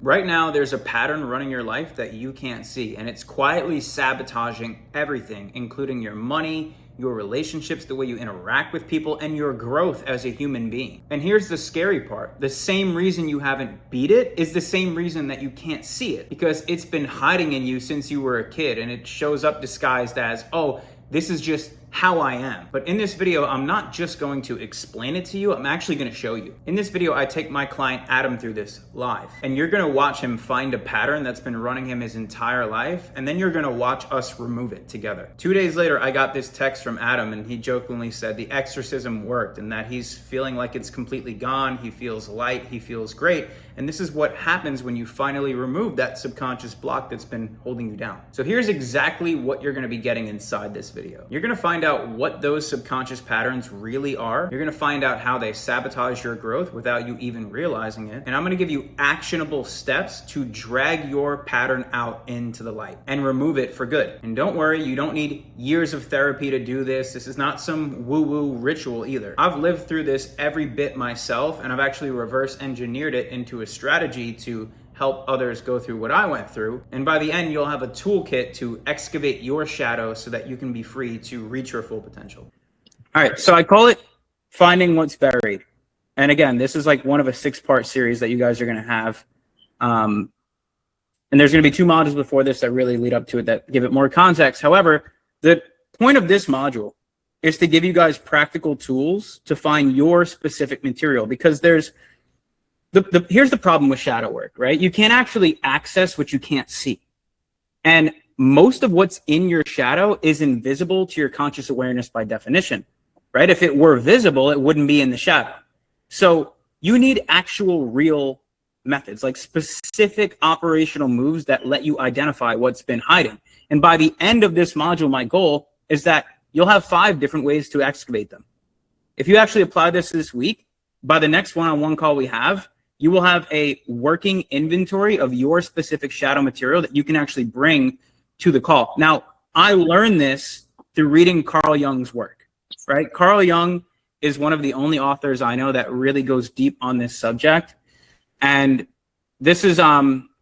Right now, there's a pattern running your life that you can't see, and it's quietly sabotaging everything, including your money, your relationships, the way you interact with people, and your growth as a human being. And here's the scary part. The same reason you haven't beat it is the same reason that you can't see it, because it's been hiding in you since you were a kid, and it shows up disguised as, oh, this is just how I am. But in this video, I'm not just going to explain it to you, I'm actually gonna show you. In this video, I take my client Adam through this live, and you're gonna watch him find a pattern that's been running him his entire life, and then you're gonna watch us remove it together. 2 days later, I got this text from Adam, and he jokingly said the exorcism worked and that he's feeling like it's completely gone, he feels light, he feels great. And this is what happens when you finally remove that subconscious block that's been holding you down. So here's exactly what you're gonna be getting inside this video. You're gonna find out what those subconscious patterns really are. You're gonna find out how they sabotage your growth without you even realizing it. And I'm gonna give you actionable steps to drag your pattern out into the light and remove it for good. And don't worry, you don't need years of therapy to do this. This is not some woo-woo ritual either. I've lived through this every bit myself, and I've actually reverse engineered it into a strategy to help others go through what I went through. And by the end, you'll have a toolkit to excavate your shadow so that you can be free to reach your full potential. All right, so I call it Finding What's Buried. And again, this is like one of a 6-part series that you guys are gonna have. And there's gonna be 2 modules before this that really lead up to it that give it more context. However, the point of this module is to give you guys practical tools to find your specific material, because there's here's the problem with shadow work, right? You can't actually access what you can't see. And most of what's in your shadow is invisible to your conscious awareness by definition, right? If it were visible, it wouldn't be in the shadow. So you need actual real methods, like specific operational moves that let you identify what's been hiding. And by the end of this module, my goal is that you'll have 5 different ways to excavate them. If you actually apply this week, by the next one-on-one call we have, you will have a working inventory of your specific shadow material that you can actually bring to the call. Now, I learned this through reading Carl Jung's work, right? Carl Jung is one of the only authors I know that really goes deep on this subject. And this is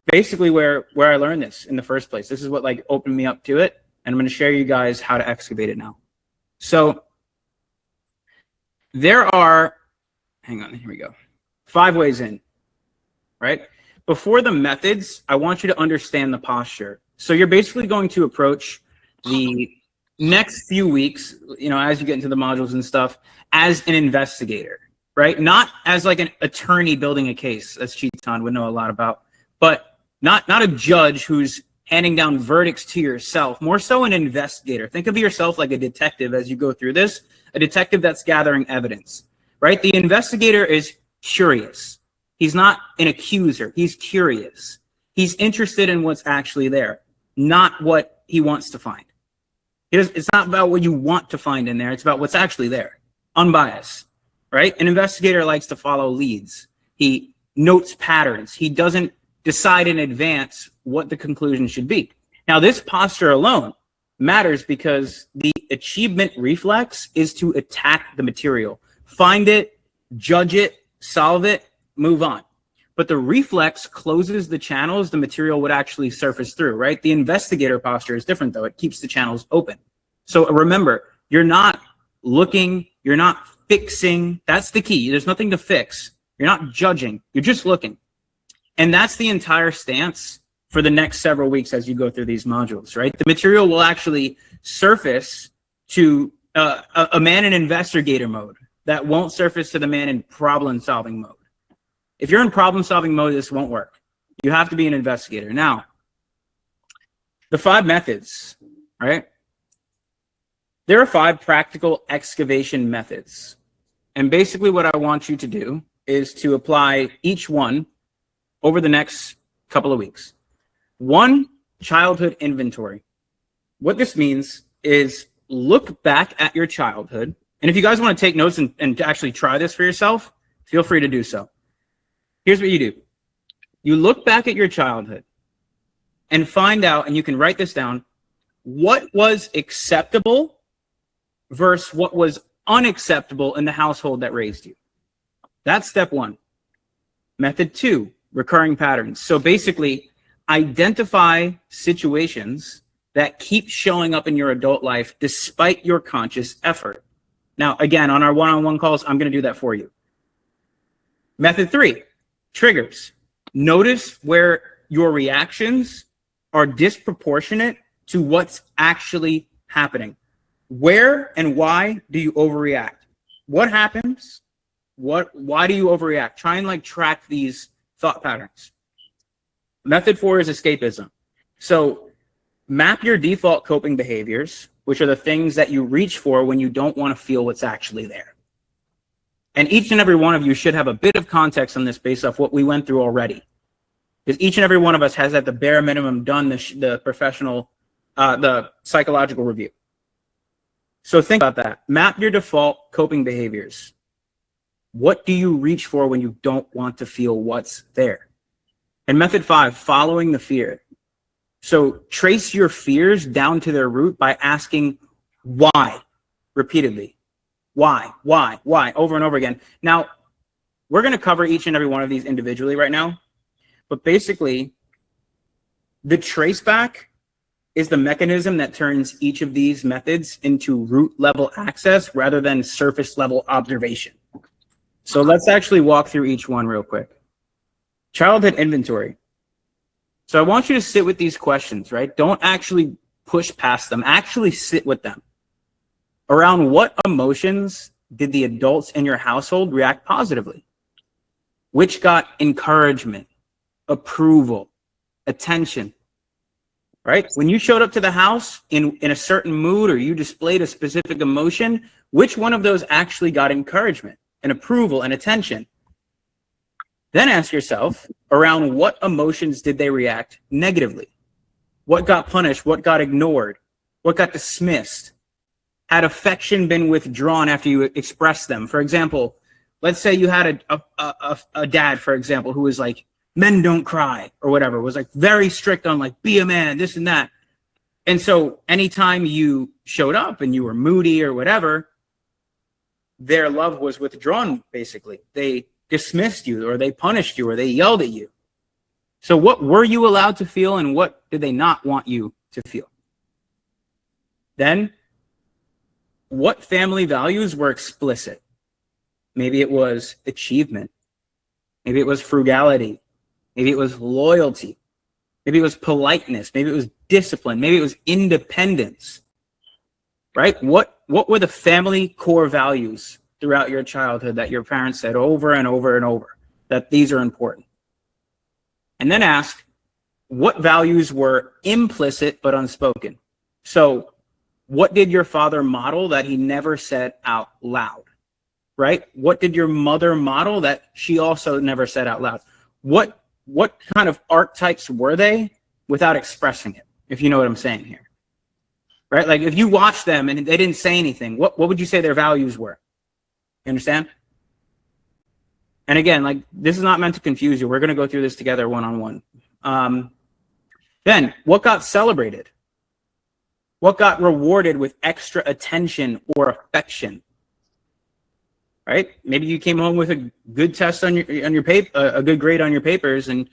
basically where I learned this in the first place. This is what like opened me up to it. And I'm going to share you guys how to excavate it now. So there are, hang on, here we go. 5 ways in, right? Before the methods, I want you to understand the posture. So you're basically going to approach the next few weeks, you know, as you get into the modules and stuff, as an investigator, right? Not as like an attorney building a case, as Chetan would know a lot about, but not a judge who's handing down verdicts to yourself, more so an investigator. Think of yourself like a detective as you go through this, a detective that's gathering evidence, right? The investigator is curious. He's not an accuser. He's curious. He's interested in what's actually there, not what he wants to find. It's not about what you want to find in there. It's about what's actually there, unbiased, right? An investigator likes to follow leads. He notes patterns. He doesn't decide in advance what the conclusion should be. Now, this posture alone matters because the achievement reflex is to attack the material, find it, judge it, solve it, move on. But the reflex closes the channels the material would actually surface through, right? The investigator posture is different, though. It keeps the channels open. So remember, you're not looking, you're not fixing. That's the key. There's nothing to fix. You're not judging. You're just looking. And that's the entire stance for the next several weeks as you go through these modules, right? The material will actually surface to a man in investigator mode that won't surface to the man in problem-solving mode. If you're in problem-solving mode, this won't work. You have to be an investigator. Now, the 5 methods, right? There are 5 practical excavation methods. And basically what I want you to do is to apply each one over the next couple of weeks. 1, childhood inventory. What this means is look back at your childhood. And if you guys want to take notes and actually try this for yourself, feel free to do so. Here's what you do. You look back at your childhood and find out, and you can write this down, what was acceptable versus what was unacceptable in the household that raised you. That's step 1. Method 2, recurring patterns. So basically, identify situations that keep showing up in your adult life despite your conscious effort. Now, again, on our one-on-one calls, I'm going to do that for you. Method 3, triggers. Notice where your reactions are disproportionate to what's actually happening. Where and why do you overreact? What happens? Why do you overreact? Try and track these thought patterns. Method 4 is escapism. So map your default coping behaviors, which are the things that you reach for when you don't want to feel what's actually there. And each and every one of you should have a bit of context on this based off what we went through already. Because each and every one of us has at the bare minimum done the professional, the psychological review. So think about that. Map your default coping behaviors. What do you reach for when you don't want to feel what's there? And method 5, following the fear. So trace your fears down to their root by asking why repeatedly. Why, over and over again. Now, we're going to cover each and every one of these individually right now. But basically, the traceback is the mechanism that turns each of these methods into root level access rather than surface level observation. So let's actually walk through each one real quick. Childhood inventory. So I want you to sit with these questions, right? Don't actually push past them. Actually sit with them. Around what emotions did the adults in your household react positively? Which got encouragement, approval, attention, right? When you showed up to the house in a certain mood or you displayed a specific emotion, which one of those actually got encouragement and approval and attention? Then ask yourself, around what emotions did they react negatively? What got punished? What got ignored? What got dismissed? Had affection been withdrawn after you expressed them? For example, let's say you had a dad, for example, who was like, men don't cry or whatever, was very strict on be a man, this and that. And so anytime you showed up and you were moody or whatever, their love was withdrawn, basically. They dismissed you or they punished you or they yelled at you. So what were you allowed to feel and what did they not want you to feel? Then, what family values were explicit? Maybe it was achievement. Maybe it was frugality. Maybe it was loyalty. Maybe it was politeness. Maybe it was discipline. Maybe it was independence. Right? What were the family core values throughout your childhood that your parents said over and over and over that these are important? And then ask, what values were implicit but unspoken? So what did your father model that he never said out loud? Right? What did your mother model that she also never said out loud? What kind of archetypes were they without expressing it, if you know what I'm saying here? Right? If you watch them and they didn't say anything, what would you say their values were? You understand? And again, this is not meant to confuse you. We're going to go through this together one-on-one. Then, what got celebrated? What got rewarded with extra attention or affection? Right? Maybe you came home with a good test on your paper, a good grade on your papers, and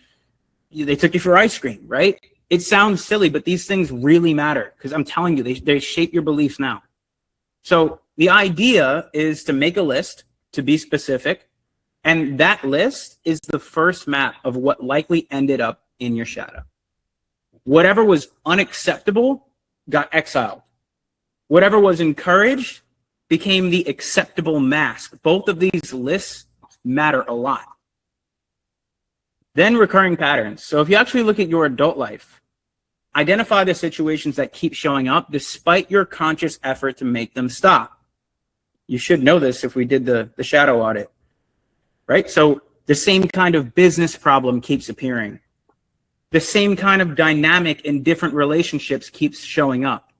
they took you for ice cream, right? It sounds silly, but these things really matter because I'm telling you, they shape your beliefs now. So the idea is to make a list, to be specific, and that list is the first map of what likely ended up in your shadow. Whatever was unacceptable got exiled. Whatever was encouraged became the acceptable mask. Both of these lists matter a lot. Then recurring patterns. So if you actually look at your adult life, identify the situations that keep showing up despite your conscious effort to make them stop. You should know this if we did the shadow audit, right? So the same kind of business problem keeps appearing. The same kind of dynamic in different relationships keeps showing up.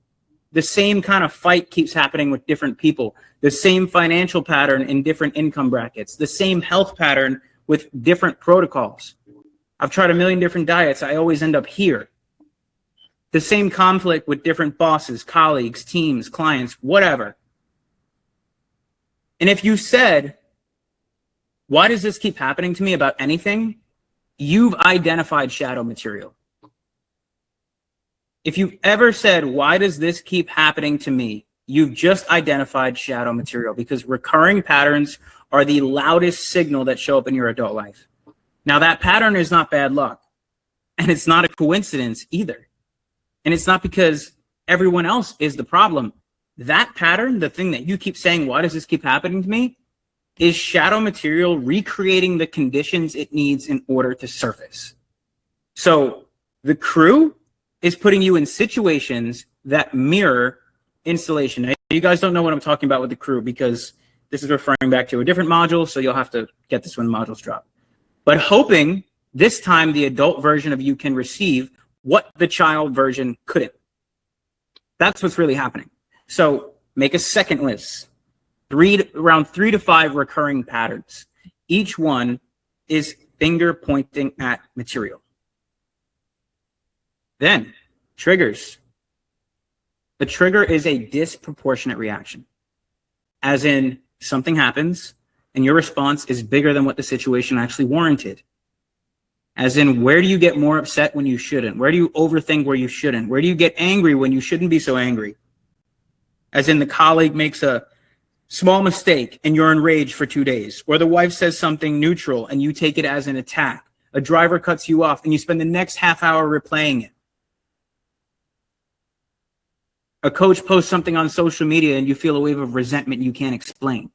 The same kind of fight keeps happening with different people. The same financial pattern in different income brackets. The same health pattern with different protocols. I've tried a million different diets. I always end up here. The same conflict with different bosses, colleagues, teams, clients, whatever. And if you said, why does this keep happening to me about anything? you've identified shadow material. If you've ever said, why does this keep happening to me? You've just identified shadow material, because recurring patterns are the loudest signal that show up in your adult life. Now, that pattern is not bad luck, and it's not a coincidence either. And it's not because everyone else is the problem. That pattern, the thing that you keep saying, why does this keep happening to me, is shadow material recreating the conditions it needs in order to surface. So the crew is putting you in situations that mirror installation. Now, you guys don't know what I'm talking about with the crew, because this is referring back to a different module, so you'll have to get this when modules drop. But hoping this time the adult version of you can receive what the child version couldn't. That's what's really happening. So make a second list. Around 3 to 5 recurring patterns. Each one is finger pointing at material. Then, triggers. The trigger is a disproportionate reaction. As in, something happens, and your response is bigger than what the situation actually warranted. As in, where do you get more upset when you shouldn't? Where do you overthink where you shouldn't? Where do you get angry when you shouldn't be so angry? As in, the colleague makes a small mistake and you're enraged for 2 days. Or the wife says something neutral and you take it as an attack. A driver cuts you off and you spend the next half hour replaying it. A coach posts something on social media and you feel a wave of resentment you can't explain.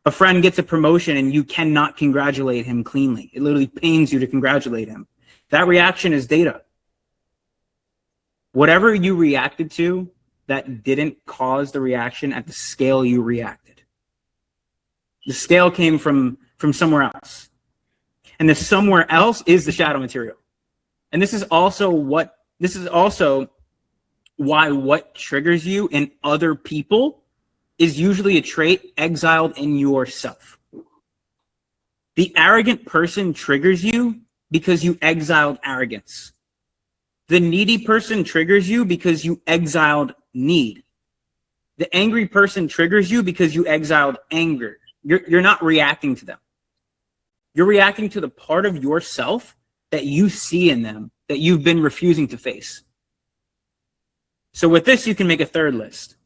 A friend gets a promotion and you cannot congratulate him cleanly. It literally pains you to congratulate him. That reaction is data. Whatever you reacted to that didn't cause the reaction at the scale you reacted. The scale came from somewhere else. And the somewhere else is the shadow material. And this is also why what triggers you in other people is usually a trait exiled in yourself. The arrogant person triggers you because you exiled arrogance. The needy person triggers you because you exiled need. The angry person triggers you because you exiled anger. You're not reacting to them. You're reacting to the part of yourself that you see in them that you've been refusing to face. So with this, you can make a third list.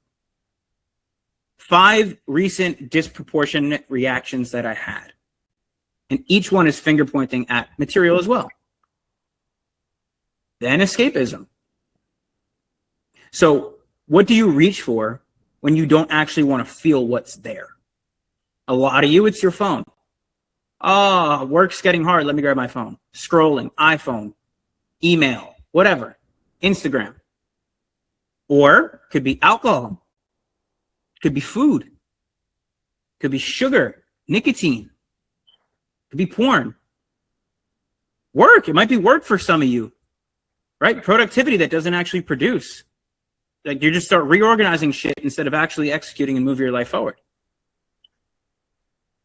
5 recent disproportionate reactions that I had. And each one is finger pointing at material as well. Then escapism. So what do you reach for when you don't actually want to feel what's there? A lot of you, it's your phone. Oh, work's getting hard. Let me grab my phone. Scrolling, iPhone, email, whatever, Instagram. Or could be alcohol. Could be food. Could be sugar, nicotine. Could be porn. Work. It might be work for some of you, right? Productivity that doesn't actually produce. Like you just start reorganizing shit instead of actually executing and move your life forward.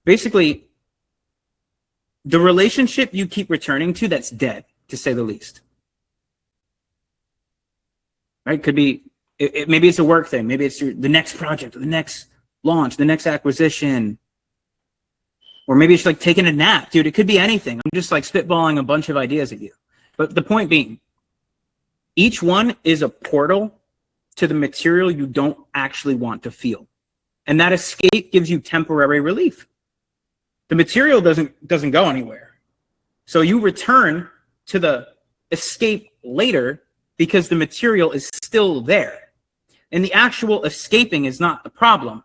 Basically, the relationship you keep returning to that's dead, to say the least. Right? Could be, maybe it's a work thing. Maybe it's the next project, the next launch, the next acquisition. Or maybe it's like taking a nap. Dude, it could be anything. I'm just like spitballing a bunch of ideas at you. But the point being, each one is a portal to the material you don't actually want to feel. And that escape gives you temporary relief. The material doesn't go anywhere. So you return to the escape later because the material is still there. And the actual escaping is not the problem.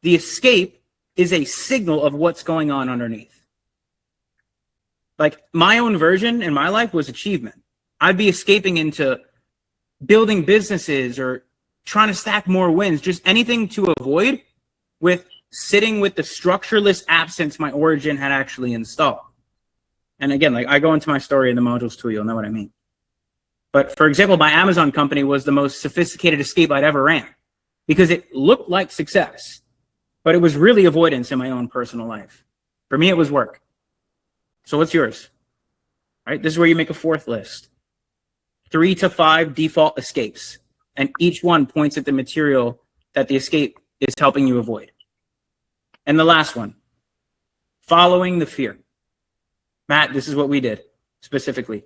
The escape is a signal of what's going on underneath. Like my own version in my life was achievement. I'd be escaping into building businesses or trying to stack more wins, just anything to avoid with sitting with the structureless absence my origin had actually installed. And again, like I go into my story in the modules too, you'll know what I mean. But for example, my Amazon company was the most sophisticated escape I'd ever ran because it looked like success, but it was really avoidance in my own personal life. For me, it was work. So what's yours? All right, this is where you make a fourth list. 3 to 5 default escapes. And each one points at the material that the escape is helping you avoid. And the last one, following the fear. Matt, this is what we did specifically.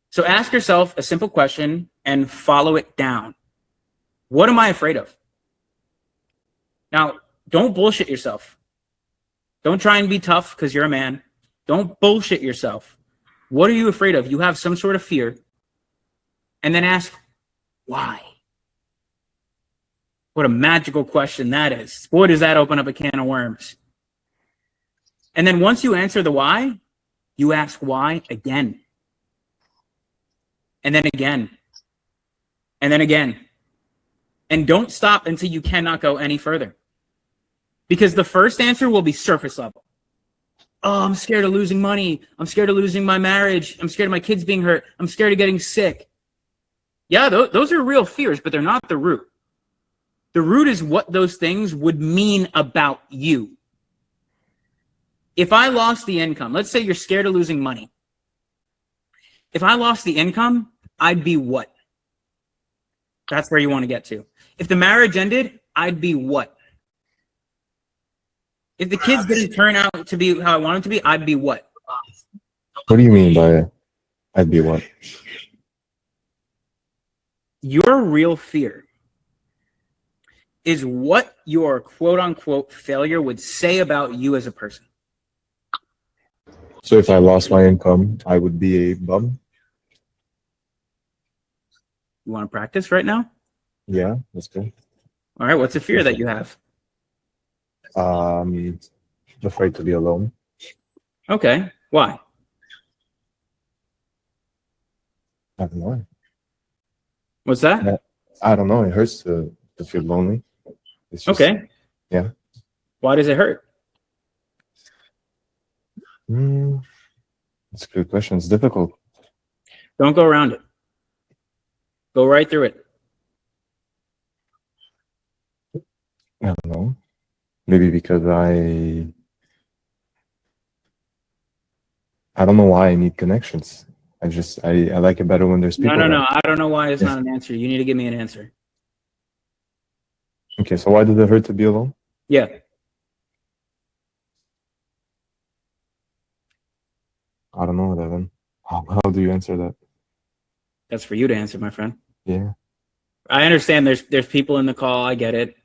So ask yourself a simple question and follow it down. What am I afraid of? Now, don't bullshit yourself. Don't try and be tough because you're a man. Don't bullshit yourself. What are you afraid of? You have some sort of fear. And then ask, why? What a magical question that is. Boy, does that open up a can of worms. And then once you answer the why, you ask why again. And then again. And then again. And don't stop until you cannot go any further. Because the first answer will be surface level. Oh, I'm scared of losing money. I'm scared of losing my marriage. I'm scared of my kids being hurt. I'm scared of getting sick. Yeah, those are real fears, but they're not the root. The root is what those things would mean about you. If I lost the income, let's say you're scared of losing money. If I lost the income, I'd be what? That's where you want to get to. If the marriage ended, I'd be what? If the kids didn't turn out to be how I want them to be, I'd be what? What do you mean by I'd be what? Your real fear is what your quote unquote failure would say about you as a person. So if I lost my income, I would be a bum? You want to practice right now? Yeah, that's good. All right, what's a fear that you have? Afraid to be alone. Okay, why? I don't know. What's that? I don't know. It hurts to feel lonely. It's just, Okay. Yeah. Why does it hurt? It's a good question. It's difficult. Don't go around it. Go right through it. I don't know. Maybe because I don't know why I need connections. I like it better when there's people. No. I don't know why it's not an answer. You need to give me an answer. Okay, so why did it hurt to be alone? Yeah. I don't know, Devin. How do you answer that? That's for you to answer, my friend. Yeah. I understand there's people in the call. I get it.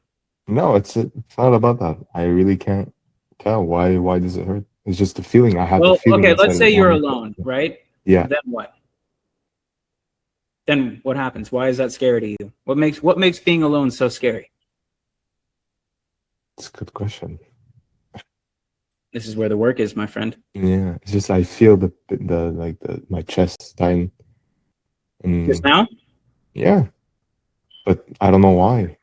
No, it's not about that. I really can't tell why does it hurt. It's just the feeling I have. Well, the feeling okay, let's say you're moment. alone, right? Yeah. Then what? Then what happens? Why is that scary to you? What makes being alone so scary? It's a good question. This is where the work is, my friend. Yeah, it's just I feel my chest tighten. Just now? Yeah, but I don't know why.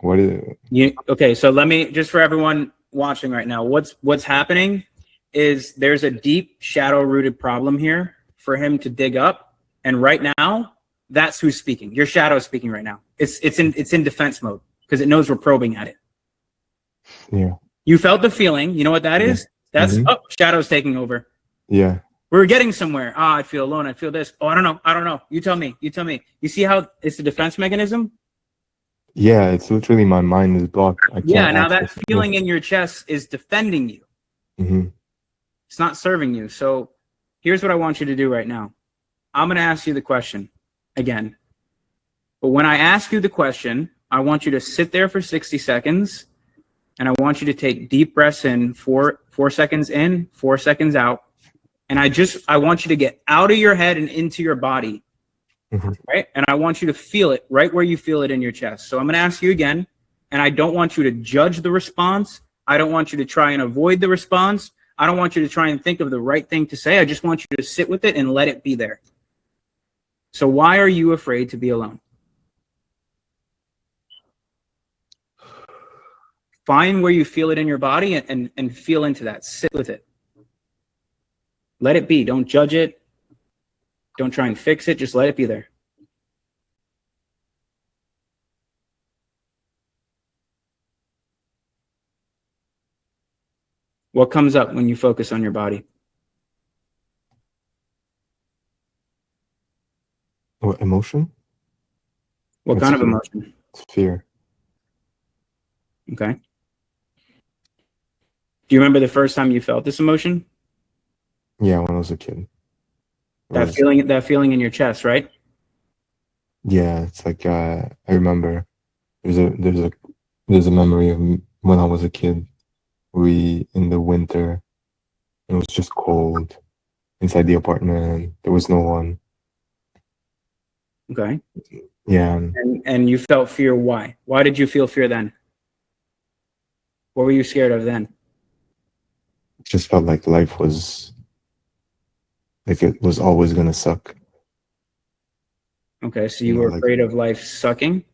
What is it? Okay, so let me, just for everyone watching right now, what's happening is there's a deep shadow-rooted problem here for him to dig up, and right now, that's who's speaking. Your shadow is speaking right now. It's in defense mode because it knows we're probing at it. Yeah. You felt the feeling. You know what that is? That's shadow's taking over. Yeah. We're getting somewhere. I feel alone. I feel this. Oh, I don't know. You tell me. You see how it's a defense mechanism? Yeah, it's literally my mind is blocked. Now that feeling in your chest is defending you. Mm-hmm. It's not serving you. So here's what I want you to do right now. I'm going to ask you the question again. But when I ask you the question, I want you to sit there for 60 seconds, and I want you to take deep breaths in, 4 seconds in, 4 seconds out. And I want you to get out of your head and into your body. Mm-hmm. Right? And I want you to feel it right where you feel it in your chest. So I'm going to ask you again, and I don't want you to judge the response. I don't want you to try and avoid the response. I don't want you to try and think of the right thing to say. I just want you to sit with it and let it be there. So why are you afraid to be alone? Find where you feel it in your body and feel into that. Sit with it. Let it be. Don't judge it. Don't try and fix it. Just let it be there. What comes up when you focus on your body? What emotion? What kind of emotion? It's fear. Okay. Do you remember the first time you felt this emotion? Yeah, when I was a kid. It That was, feeling in your chest, right? yeah, it's like I remember there's a memory of when I was a kid. We in the winter, it was just cold inside the apartment. There was no one. Okay. Yeah, And you felt fear. Why? Why did you feel fear then? What were you scared of then? it just felt like life was like it was always gonna suck. Okay, so You you know, were like afraid of life sucking.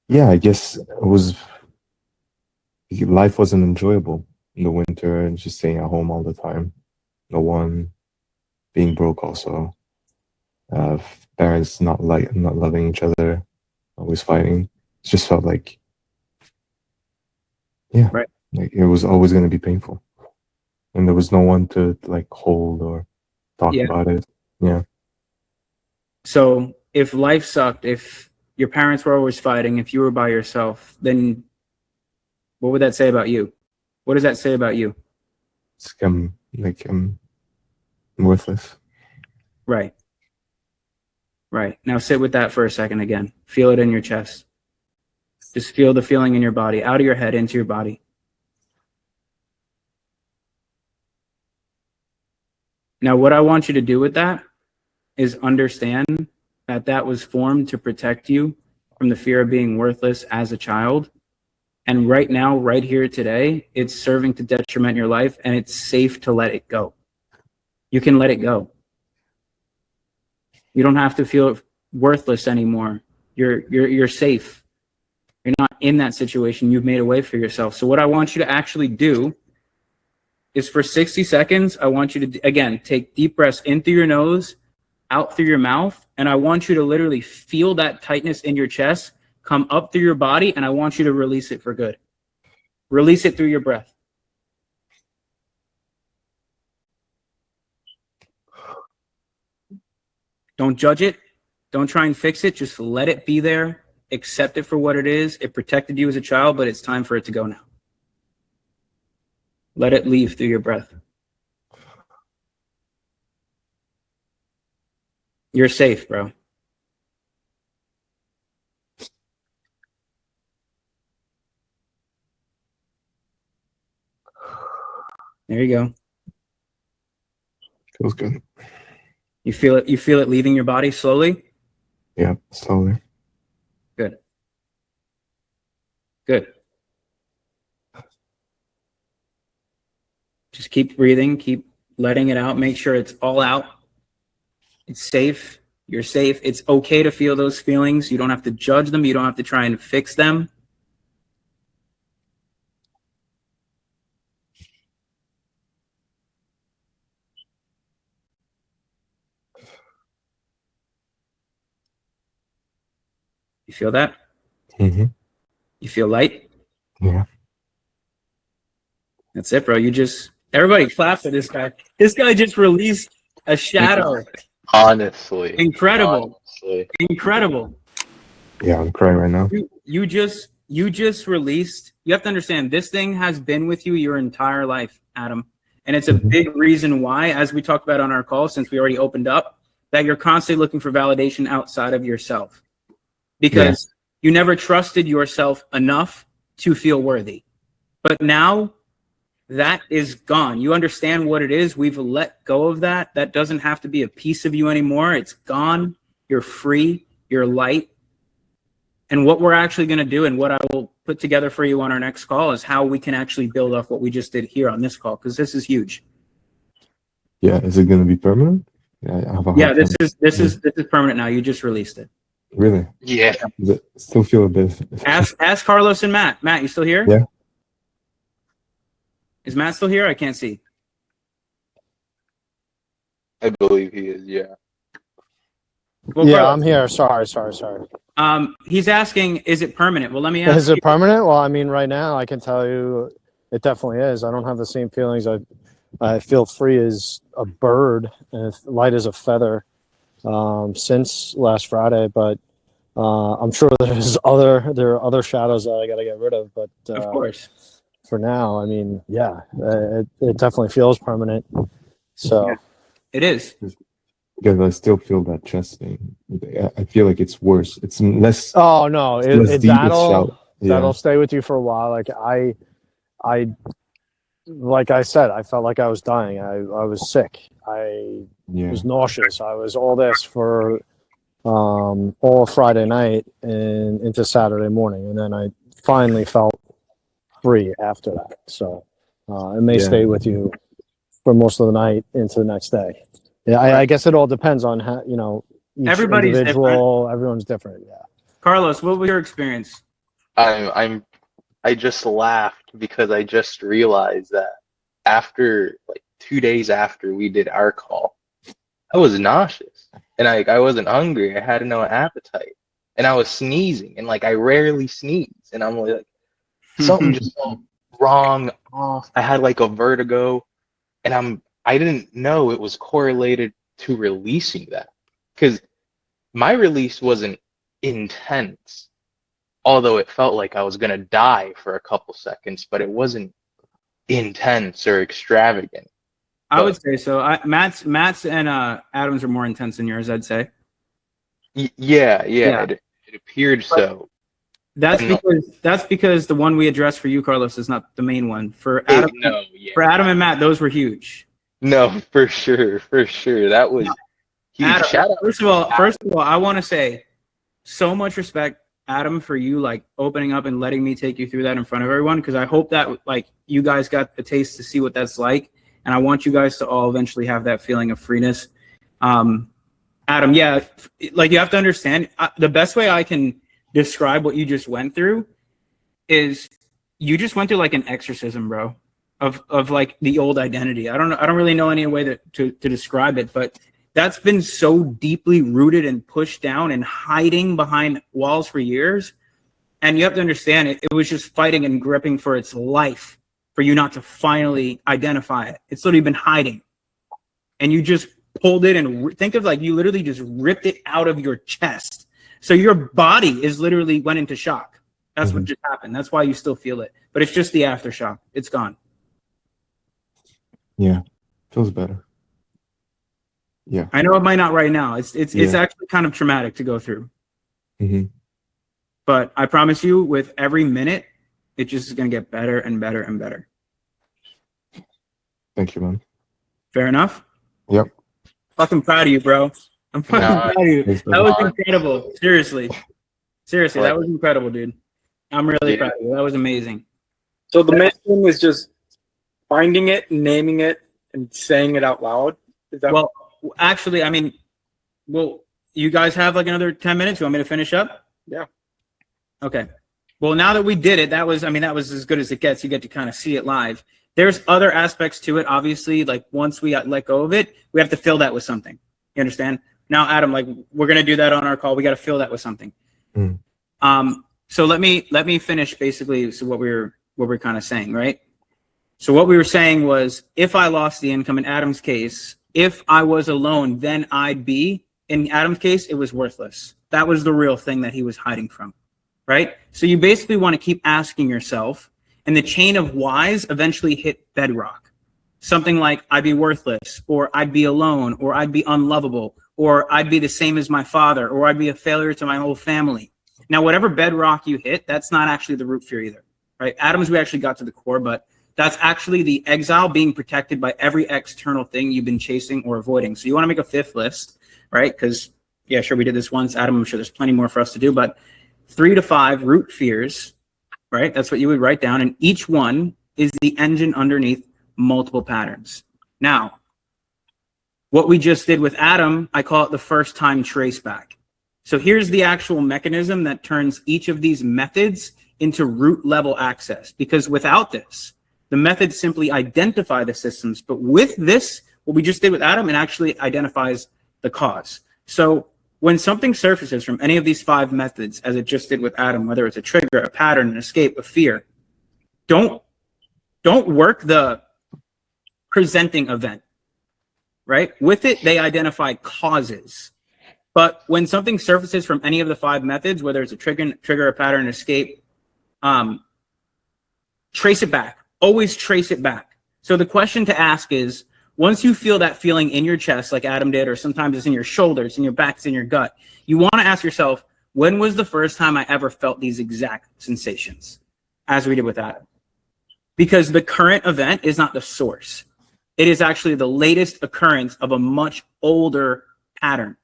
yeah, I guess it was life wasn't enjoyable in the winter and just staying at home all the time. No one being broke also. Uh, Parents not loving each other, always fighting. It just felt like yeah, Right. like it was always gonna be painful. And there was no one to like hold or talk Yeah. about it. Yeah. So if life sucked, if your parents were always fighting, if you were by yourself, then what would that say about you? What does that say about you? It's like I'm worthless. Right. Right. Now sit with that for a second again. Feel it in your chest. Just feel the feeling in your body, out of your head, into your body. Now, what I want you to do with that is understand that that was formed to protect you from the fear of being worthless as a child. And right now, right here today, it's serving to detriment your life, and it's safe to let it go. You can let it go. You don't have to feel worthless anymore. You're safe. You're not in that situation. You've made a way for yourself. So what I want you to actually do is for 60 seconds, I want you to, again, take deep breaths in through your nose, out through your mouth. And I want you to literally feel that tightness in your chest come up through your body. And I want you to release it for good. Release it through your breath. Don't judge it. Don't try and fix it. Just let it be there. Accept it for what it is. It protected you as a child, but it's time for it to go now. Let it leave through your breath. You're safe, bro. There you go. Feels good. You feel it leaving your body slowly? Yeah, slowly. Good. Good. Just keep breathing, keep letting it out. Make sure it's all out. It's safe. You're safe. It's okay to feel those feelings. You don't have to judge them. You don't have to try and fix them. You feel that? Mm-hmm. You feel light? Yeah. That's it, bro. Everybody clap for this guy. This guy just released a shadow. Honestly, Incredible. honestly. Incredible. Yeah, I'm crying right now. You just released. You have to understand this thing has been with you your entire life, Adam. And it's a Mhm. big reason why, as we talked about on our call, since we already opened up, that you're constantly looking for validation outside of yourself. Yeah. Because you never trusted yourself enough to feel worthy. But now that is gone. You understand what it is. We've let go of that. That doesn't have to be a piece of you anymore. It's gone. You're free. You're light. And what we're actually going to do and what I will put together for you on our next call is how we can actually build off what we just did here on this call, because this is huge. Yeah. Is it gonna be permanent? Yeah, I have a Yeah, hard this time. is permanent now. You just released it. Really? Yeah, Still feel a bit. Ask Carlos and Matt. Matt, you still here? Yeah. Is Matt still here? I can't see. I believe he is. Yeah. Well, Yeah, Carlos, I'm here. Sorry. he's asking, is it permanent? Well, let me Is ask you. it permanent? Well, I mean, right now I can tell you it definitely is. I don't have the same feelings. I feel free as a bird and light as a feather since last Friday. But I'm sure there are other shadows that I got to get rid of, but Of course. for now, I mean, yeah, it definitely feels permanent. So Yeah. It is. Because I still feel that chest thing. I feel like it's worse. It's less. oh no, It's less deep. It's shallow. that'll Yeah. stay with you for a while. I like I said, I felt like I was dying. I was sick. I Yeah. was nauseous. I was all this for all Friday night and into Saturday morning, and then I finally felt free after that. So it may Yeah. stay with you for most of the night into the next day. Yeah, I guess it all depends on how each Everybody's individual. Everyone's different. Yeah. Carlos, what was your experience? I just laughed because I just realized that after like 2 days after we did our call, I was nauseous and I wasn't hungry. I had no appetite and I was sneezing and like I rarely sneeze and I'm like something just felt wrong, off. I had like a vertigo and I didn't know it was correlated to releasing that because my release wasn't intense, although it felt like I was gonna die for a couple seconds, but it wasn't intense or extravagant. I would But say so. Matt's and Adams are more intense than yours, I'd say. yeah, Yeah. it appeared so. That's And because the one we addressed for you, Carlos, is not the main one. For it, Adam, no, yeah, for Adam and Matt, those were huge. no, for sure, that was huge. Adam, Shout out. first of all, I want to say so much respect, Adam, for you like opening up and letting me take you through that in front of everyone, because I hope that like you guys got a taste to see what that's like, and I want you guys to all eventually have that feeling of freeness. Adam, yeah, like you have to understand the best way I can describe what you just went through is you just went through like an exorcism, bro, of like the old identity. I don't really know any way to describe it, but that's been so deeply rooted and pushed down and hiding behind walls for years. And you have to understand it was just fighting and gripping for its life for you not to finally identify it. It's literally been hiding. And you just pulled it and think of like you literally just ripped it out of your chest. So your body is literally went into shock. That's what just happened. That's why you still feel it. But it's just the aftershock. It's gone. Yeah. Feels better. Yeah. I know it might not right now. It's actually kind of traumatic to go through. Mm-hmm. But I promise you, with every minute, it just is going to get better and better and better. Thank you, man. Fair enough? Yep. Fucking proud of you, bro. I'm fucking proud of you. Thanks, That was man. incredible. Seriously, that was incredible, dude. I'm really proud of you. That was amazing. So the main thing is just finding it, naming it, and saying it out loud. Is that Well, actually, I mean, you guys have like another 10 minutes. You want me to finish up? Yeah. Okay. Well, now that we did it, that was as good as it gets. You get to kind of see it live. There's other aspects to it. Obviously, like once we let go of it, we have to fill that with something. You understand? Now, Adam, like we're going to do that on our call. We got to fill that with something. So let me finish basically. So what we're kind of saying, right? So what we were saying was, if I lost the income in Adam's case, if I was alone, then I'd be, in Adam's case, it was worthless. That was the real thing that he was hiding from, right? So you basically want to keep asking yourself, and the chain of whys eventually hit bedrock. Something like, I'd be worthless, or I'd be alone, or I'd be unlovable, or I'd be the same as my father, or I'd be a failure to my whole family. Now, whatever bedrock you hit, that's not actually the root fear either, right? Adam's, we actually got to the core, but that's actually the exile being protected by every external thing you've been chasing or avoiding. So you want to make a fifth list, right? Because, yeah, sure, we did this once. Adam, I'm sure there's plenty more for us to do, but 3 to 5 root fears, right? That's what you would write down. And each one is the engine underneath multiple patterns. Now, what we just did with Adam, I call it the first time trace back. So here's the actual mechanism that turns each of these methods into root level access. Because without this, the methods simply identify the systems, but with this, what we just did with Adam, it actually identifies the cause. So when something surfaces from any of these 5 methods, as it just did with Adam, whether it's a trigger, a pattern, an escape, a fear, don't work the presenting event, right? With it, they identify causes. But when something surfaces from any of the 5 methods, whether it's a trigger, a pattern, escape, trace it back. Always trace it back. So the question to ask is, once you feel that feeling in your chest, like Adam did, or sometimes it's in your shoulders, in your back, it's in your gut, you want to ask yourself, when was the first time I ever felt these exact sensations, as we did with Adam? Because the current event is not the source. It is actually the latest occurrence of a much older pattern.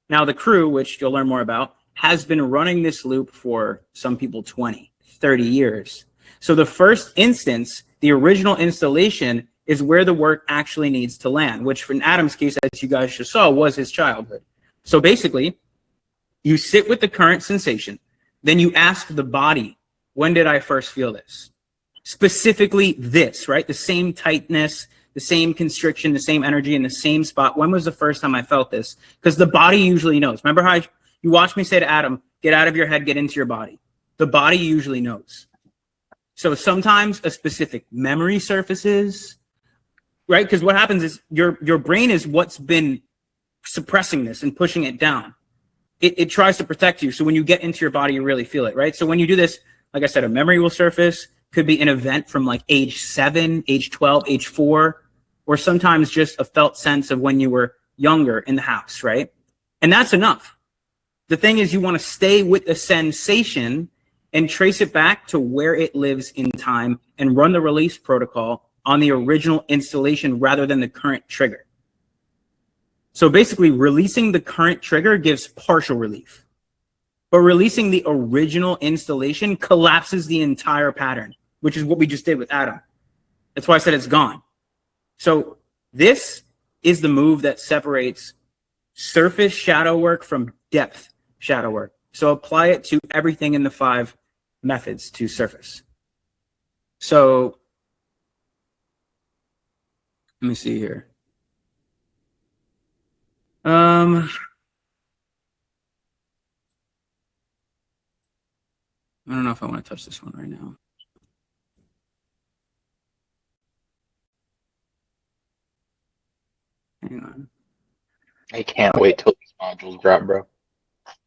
Now, the crew, which you'll learn more about, has been running this loop for some people 20, 30 years. So the first instance, the original installation, is where the work actually needs to land, which in Adam's case, as you guys just saw, was his childhood. So basically, you sit with the current sensation, then you ask the body, when did I first feel this? Specifically this, right? The same tightness, the same constriction, the same energy in the same spot. When was the first time I felt this? Because the body usually knows. Remember how you watched me say to Adam, get out of your head, get into your body. The body usually knows. So sometimes a specific memory surfaces, right? Because what happens is your brain is what's been suppressing this and pushing it down. It tries to protect you. So when you get into your body, you really feel it, right? So when you do this, like I said, a memory will surface, could be an event from like age 7, age 12, age 4, or sometimes just a felt sense of when you were younger in the house, right? And that's enough. The thing is, you want to stay with the sensation and trace it back to where it lives in time and run the release protocol on the original installation rather than the current trigger. So basically, releasing the current trigger gives partial relief, but releasing the original installation collapses the entire pattern, which is what we just did with Adam. That's why I said it's gone. So this is the move that separates surface shadow work from depth shadow work. So apply it to everything in the 5 methods to surface. So let me see here. I don't know if I want to touch this one right now. Hang on. I can't wait till these modules drop, bro.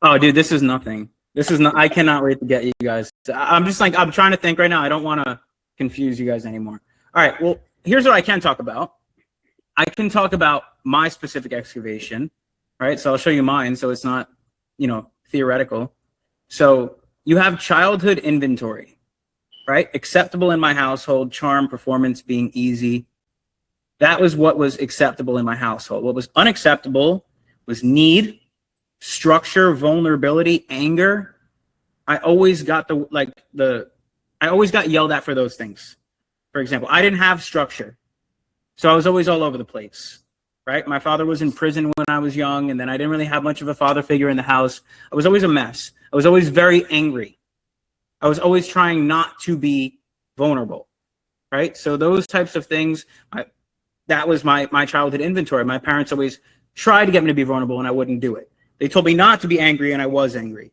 Oh, dude, this is nothing. This is not. I cannot wait to get you guys. I'm just like, I'm trying to think right now. I don't want to confuse you guys anymore. All right. Well, here's what I can talk about. I can talk about my specific excavation, right? So I'll show you mine, so it's not, theoretical. So you have childhood inventory, right? Acceptable in my household, charm, performance, being easy. That was what was acceptable in my household. What was unacceptable was need, structure, vulnerability, anger. I always got I always got yelled at for those things. For example, I didn't have structure. So I was always all over the place, right? My father was in prison when I was young, and then I didn't really have much of a father figure in the house. I was always a mess. I was always very angry. I was always trying not to be vulnerable, right? So those types of things, that was my childhood inventory. My parents always tried to get me to be vulnerable, and I wouldn't do it. They told me not to be angry, and I was angry.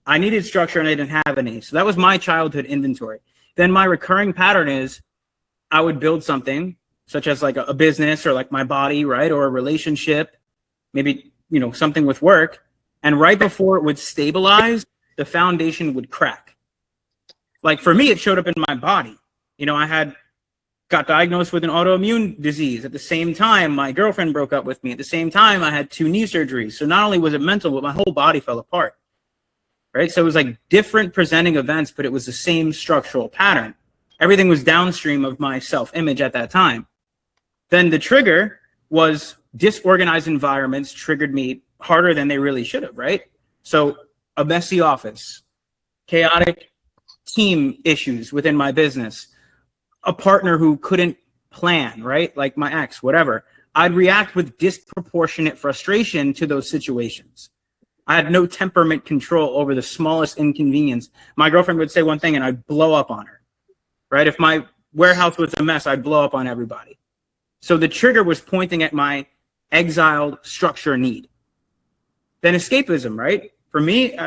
I needed structure, and I didn't have any. So that was my childhood inventory. Then my recurring pattern is I would build something, such as like a business or like my body, right? Or a relationship, maybe, something with work. And right before it would stabilize, the foundation would crack. Like for me, it showed up in my body. I got diagnosed with an autoimmune disease. At the same time, my girlfriend broke up with me. At the same time, I had 2 knee surgeries. So not only was it mental, but my whole body fell apart, right? So it was like different presenting events, but it was the same structural pattern. Everything was downstream of my self-image at that time. Then the trigger was disorganized environments triggered me harder than they really should have, right? So a messy office, chaotic team issues within my business, a partner who couldn't plan, right? Like my ex, whatever. I'd react with disproportionate frustration to those situations. I had no temperament control over the smallest inconvenience. My girlfriend would say one thing and I'd blow up on her, right? If my warehouse was a mess, I'd blow up on everybody. So the trigger was pointing at my exiled structure need. Then escapism, right? For me,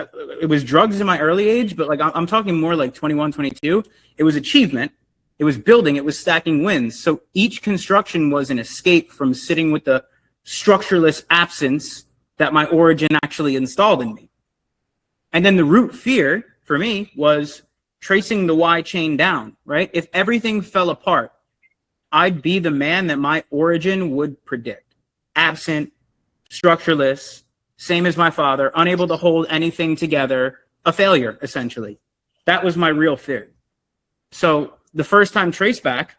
it was drugs in my early age, but like I'm talking more like 21, 22. It was achievement. It was building. It was stacking wins. So each construction was an escape from sitting with the structureless absence that my origin actually installed in me. And then the root fear for me was tracing the Y chain down, right? If everything fell apart, I'd be the man that my origin would predict. Absent, structureless, same as my father, unable to hold anything together, a failure, essentially. That was my real fear. So the first time trace back,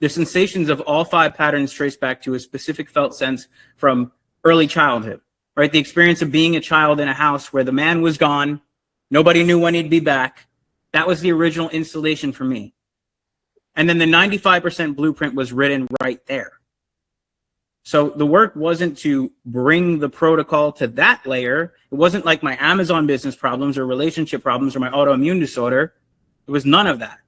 the sensations of all 5 patterns trace back to a specific felt sense from early childhood, right? The experience of being a child in a house where the man was gone, nobody knew when he'd be back. That was the original installation for me. And then the 95% blueprint was written right there. So the work wasn't to bring the protocol to that layer. It wasn't like my Amazon business problems or relationship problems or my autoimmune disorder. It was none of that.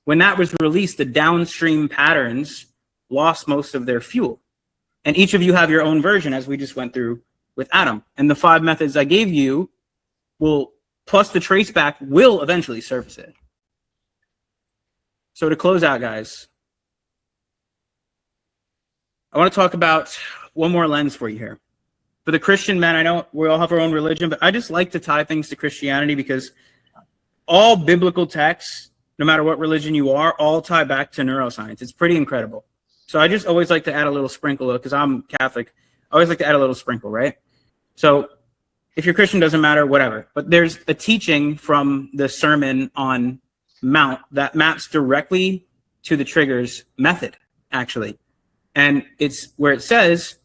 When that was released, the downstream patterns lost most of their fuel. And each of you have your own version, as we just went through with Adam. And the 5 methods I gave you will, plus the trace back, will eventually surface it. So to close out, guys, I want to talk about one more lens for you here. For the Christian men, I know we all have our own religion, but I just like to tie things to Christianity because all biblical texts, no matter what religion you are, all tie back to neuroscience. It's pretty incredible. So I just always like to add a little sprinkle, because I'm Catholic. I always like to add a little sprinkle, right? So if you're Christian, doesn't matter, whatever. But there's a teaching from the Sermon on Mount that maps directly to the triggers method, actually. And it's where it says,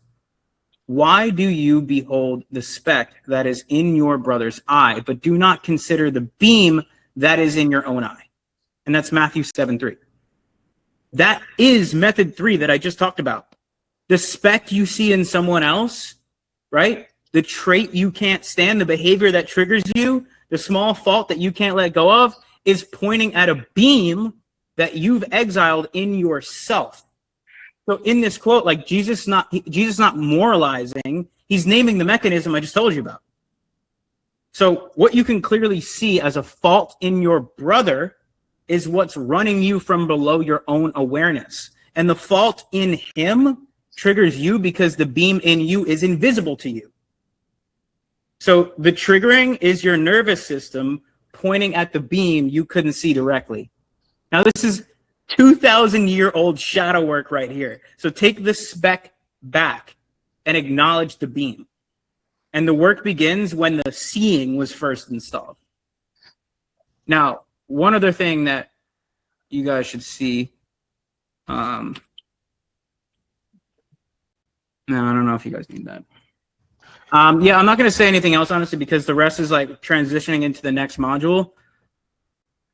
why do you behold the speck that is in your brother's eye, but do not consider the beam that is in your own eye? And that's Matthew 7:3. That is method 3 that I just talked about. The speck you see in someone else, right? The trait you can't stand, the behavior that triggers you, the small fault that you can't let go of, is pointing at a beam that you've exiled in yourself. So in this quote, like Jesus not moralizing, he's naming the mechanism I just told you about. So what you can clearly see as a fault in your brother is what's running you from below your own awareness. And the fault in him triggers you because the beam in you is invisible to you. So the triggering is your nervous system pointing at the beam you couldn't see directly. Now this is 2,000-year-old shadow work right here. So take the speck back and acknowledge the beam. And the work begins when the seeing was first installed. Now, one other thing that you guys should see. No, I don't know if you guys need that. Yeah, I'm not going to say anything else, honestly, because the rest is like transitioning into the next module.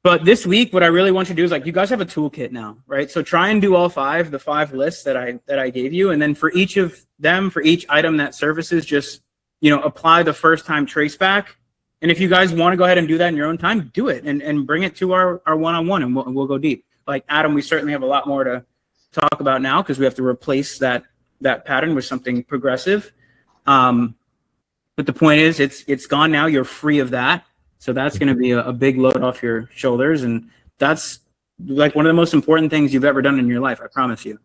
But this week, what I really want you to do is, like, you guys have a toolkit now, right? So try and do all 5, the 5 lists that I gave you. And then for each of them, for each item that surfaces, just, apply the first time trace back. And if you guys want to go ahead and do that in your own time, do it and bring it to our one-on-one, and we'll go deep. Like Adam, we certainly have a lot more to talk about now because we have to replace that pattern with something progressive. But the point is, it's gone now. You're free of that. So that's going to be a big load off your shoulders. And that's like one of the most important things you've ever done in your life. I promise you.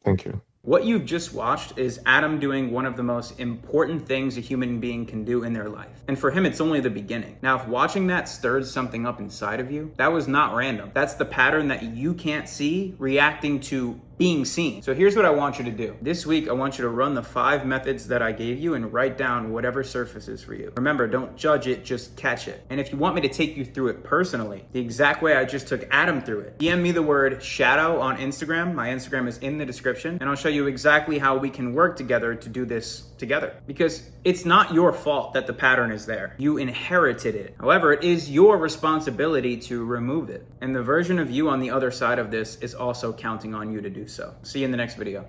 Thank you. What you've just watched is Adam doing one of the most important things a human being can do in their life. And for him, it's only the beginning. Now, if watching that stirs something up inside of you, that was not random. That's the pattern that you can't see reacting to being seen. So here's what I want you to do. This week, I want you to run the 5 methods that I gave you and write down whatever surfaces for you. Remember, don't judge it, just catch it. And if you want me to take you through it personally, the exact way I just took Adam through it, DM me the word shadow on Instagram. My Instagram is in the description, and I'll show you exactly how we can work together to do this together. Because it's not your fault that the pattern is there. You inherited it. However, it is your responsibility to remove it. And the version of you on the other side of this is also counting on you to do so. See you in the next video.